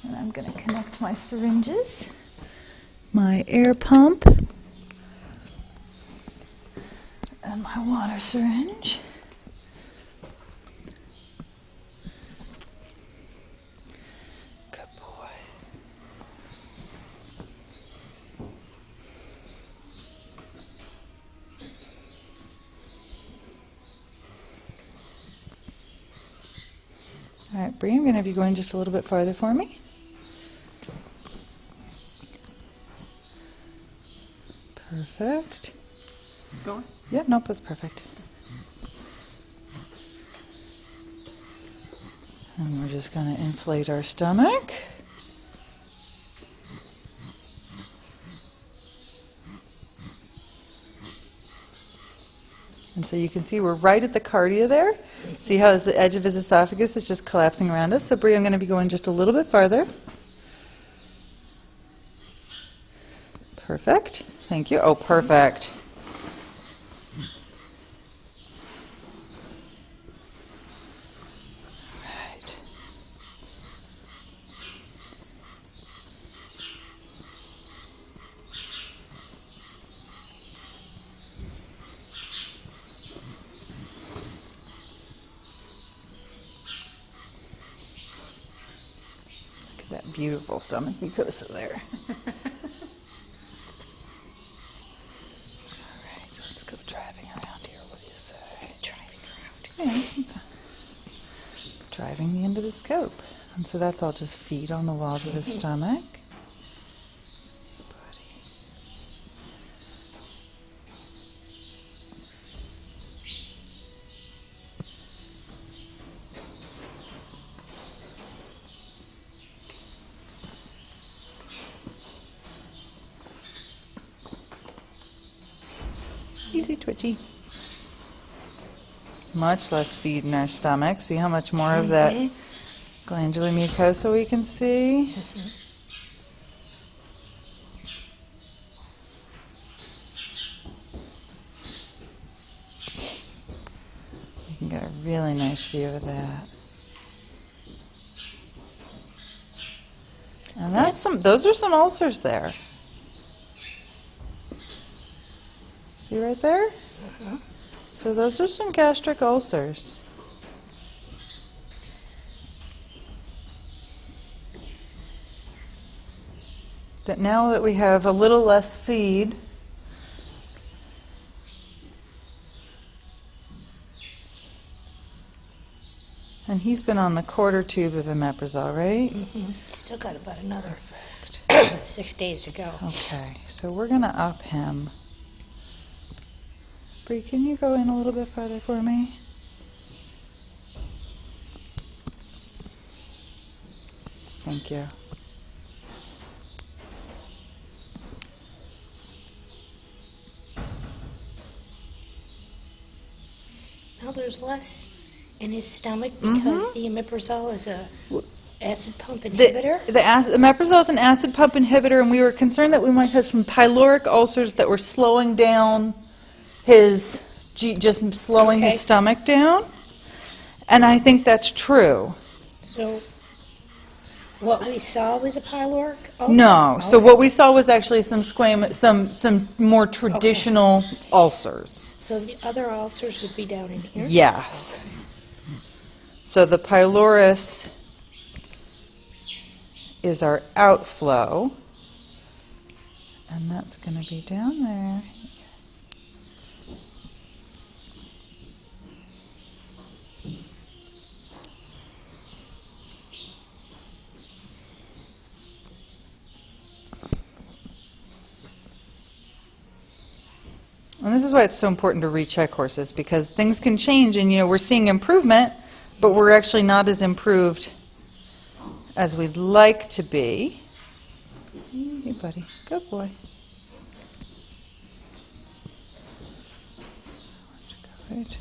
And I'm going to connect my syringes, my air pump, and my water syringe. Good boy. All right, Bree, I'm going to have you going just a little bit farther for me. Perfect. Going? Yep, nope, that's perfect. And we're just going to inflate our stomach. And so you can see we're right at the cardia there. See how the edge of his esophagus is just collapsing around us? So Bree, I'm going to be going just a little bit farther. Perfect. Thank you. Oh, perfect. Right. Look at that beautiful stomach mucosa there. Go driving around here, what do you say? Driving around. Yeah, it's driving the end of the scope. And so that's all just feet on the walls of his stomach. Buddy. Easy twitchy. Much less feed in our stomach. See how much more of that glandular mucosa we can see? You can get a really nice view of that. And those are some ulcers there. See right there? So those are some gastric ulcers. That now that we have a little less feed, and he's been on the quarter tube of omeprazole, right? Still got about another 6 days to go. Okay, so we're going to up him. Bree, can you go in a little bit farther for me? Thank you. Now there's less in his stomach because the omeprazole is a acid pump inhibitor. The omeprazole is an acid pump inhibitor, and we were concerned that we might have some pyloric ulcers that were slowing down his, just slowing his stomach down. And I think that's true. So what we saw was a pyloric ulcer? No. So what we saw was actually some some more traditional ulcers. So the other ulcers would be down in here? Yes. So the pylorus is our outflow, and that's going to be down there. And this is why it's so important to recheck horses, because things can change, and we're seeing improvement, but we're actually not as improved as we'd like to be. Hey, buddy. Good boy. Right.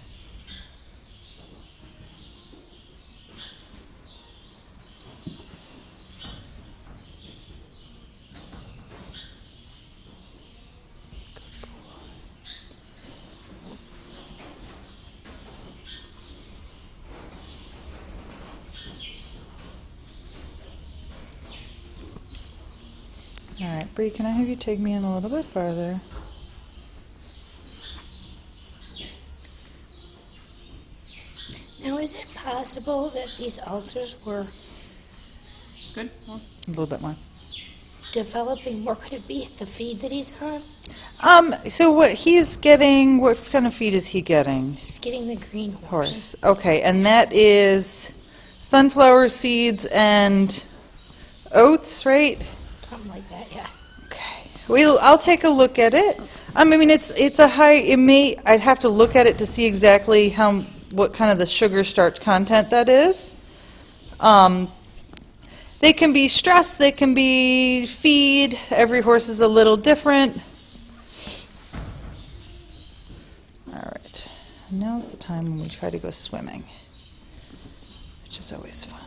All right, Bree, can I have you take me in a little bit farther? Now, is it possible that these ulcers were Good. Well, A little bit more. developing? Or could it be the feed that he's on? So what he's getting, what kind of feed is he getting? He's getting the green Horse. Okay, and that is sunflower seeds and oats, right? Something like that, yeah. Okay. I'll take a look at it. I mean, it's a high. I'd have to look at it to see exactly what kind of the sugar starch content that is. They can be stress. They can be feed. Every horse is a little different. All right. Now's the time when we try to go swimming, which is always fun.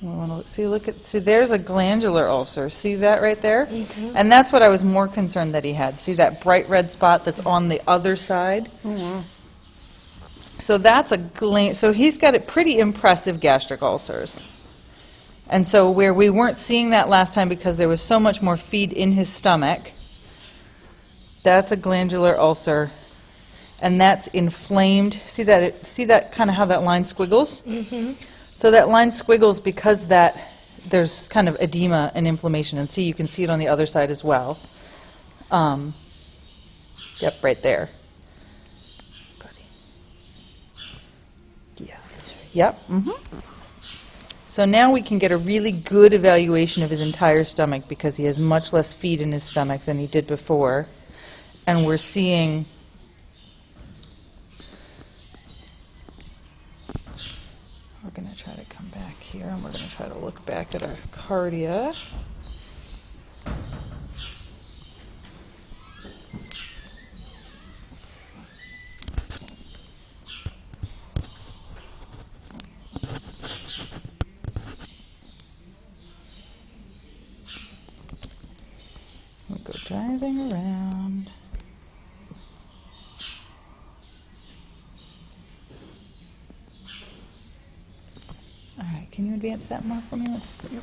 We want to see. There's a glandular ulcer. See that right there? Mhm. And that's what I was more concerned that he had. See that bright red spot that's on the other side? oh, wow. So that's so he's got pretty impressive gastric ulcers. And so where we weren't seeing that last time because there was so much more feed in his stomach, that's a glandular ulcer, and that's inflamed. See that kind of how that line squiggles? Mm-hmm. So that line squiggles because there's kind of edema and inflammation. And see, you can see it on the other side as well. Yep, right there. Yes. Yep. So now we can get a really good evaluation of his entire stomach because he has much less feed in his stomach than he did before. And we're seeing we're going to try to come back here and we're going to try to look back at our cardia. We'll go driving around. All right, can you advance that more for me? Yep.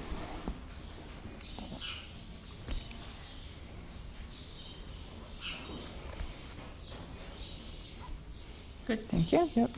Good. Thank you. Yep.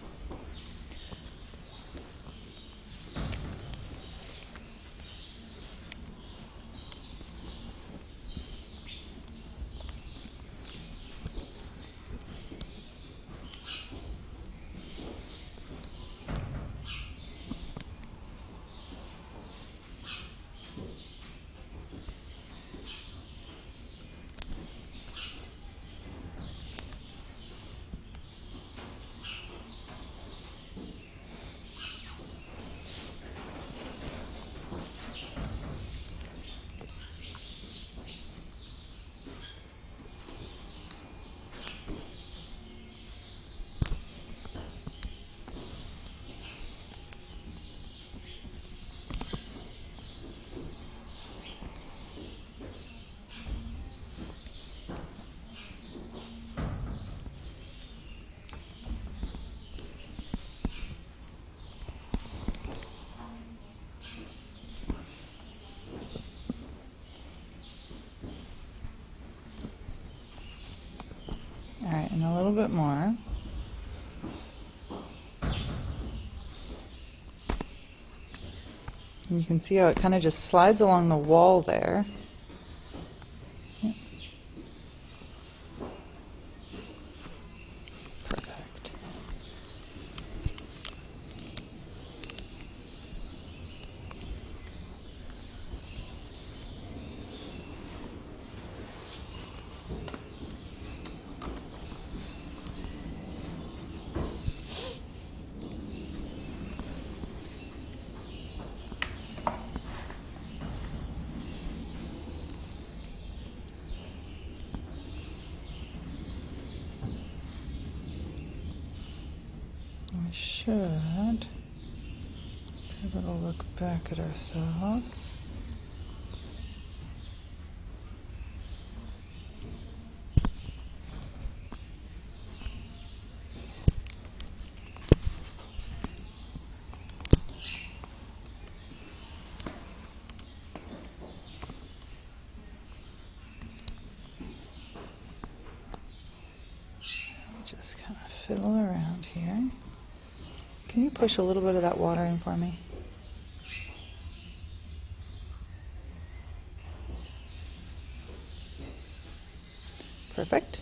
All right, and a little bit more. And you can see how it kind of just slides along the wall there. Perfect. We should be able to look back at ourselves. Can you push a little bit of that water in for me? Perfect.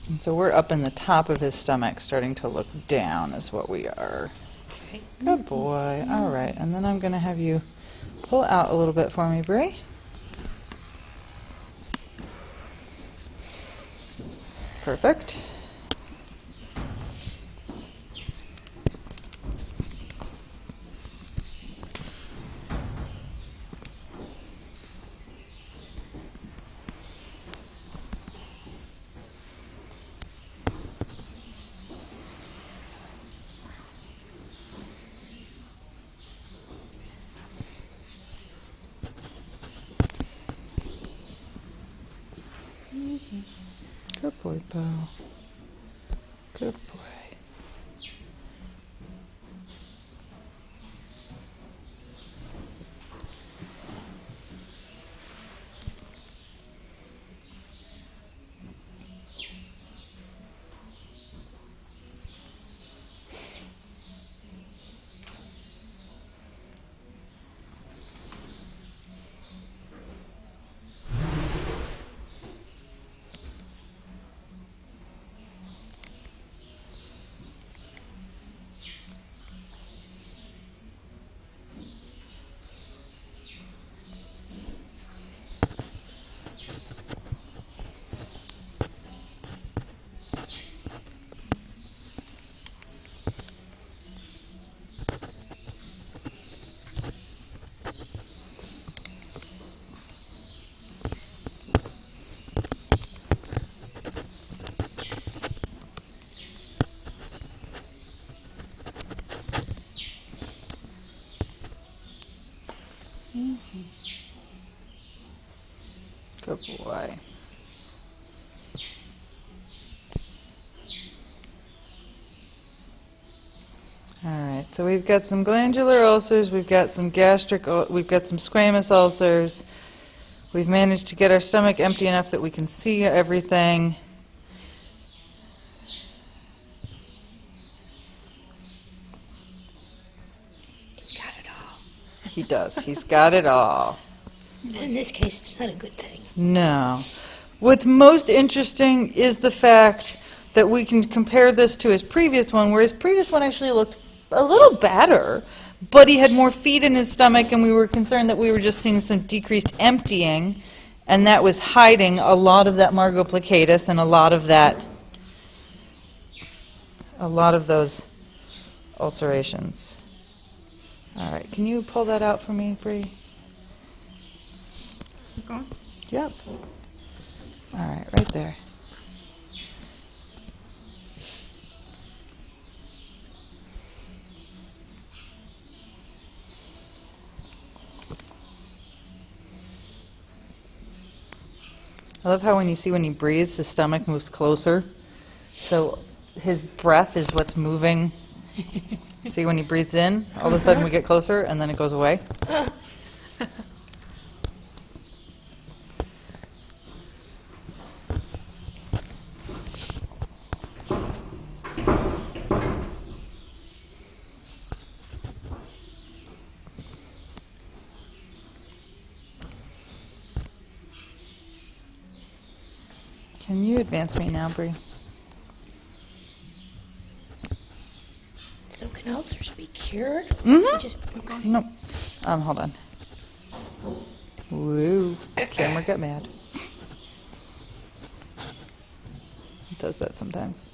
And so we're up in the top of his stomach, starting to look down is what we are. Okay. Good boy. All right, and then I'm going to have you pull out a little bit for me, Bree. Perfect. Good boy, Beau. Good boy. Good boy. All right, so we've got some glandular ulcers, we've got some we've got some squamous ulcers. We've managed to get our stomach empty enough that we can see everything. He's got it all. He does. He's got it all. And in this case, it's not a good thing. No. What's most interesting is the fact that we can compare this to his previous one, where his previous one actually looked a little better, but he had more feed in his stomach, and we were concerned that we were just seeing some decreased emptying, and that was hiding a lot of that Margot plicatus and a lot of those ulcerations. All right, can you pull that out for me, Bree? Keep going. Yep. All right, right there. I love how when he breathes, his stomach moves closer. So his breath is what's moving. See, when he breathes in, all of a sudden we get closer, and then it goes away. Can you advance me now, Bree? So can ulcers be cured? Mm-hmm. Okay. Nope. Hold on. Woo. Camera got mad. It does that sometimes.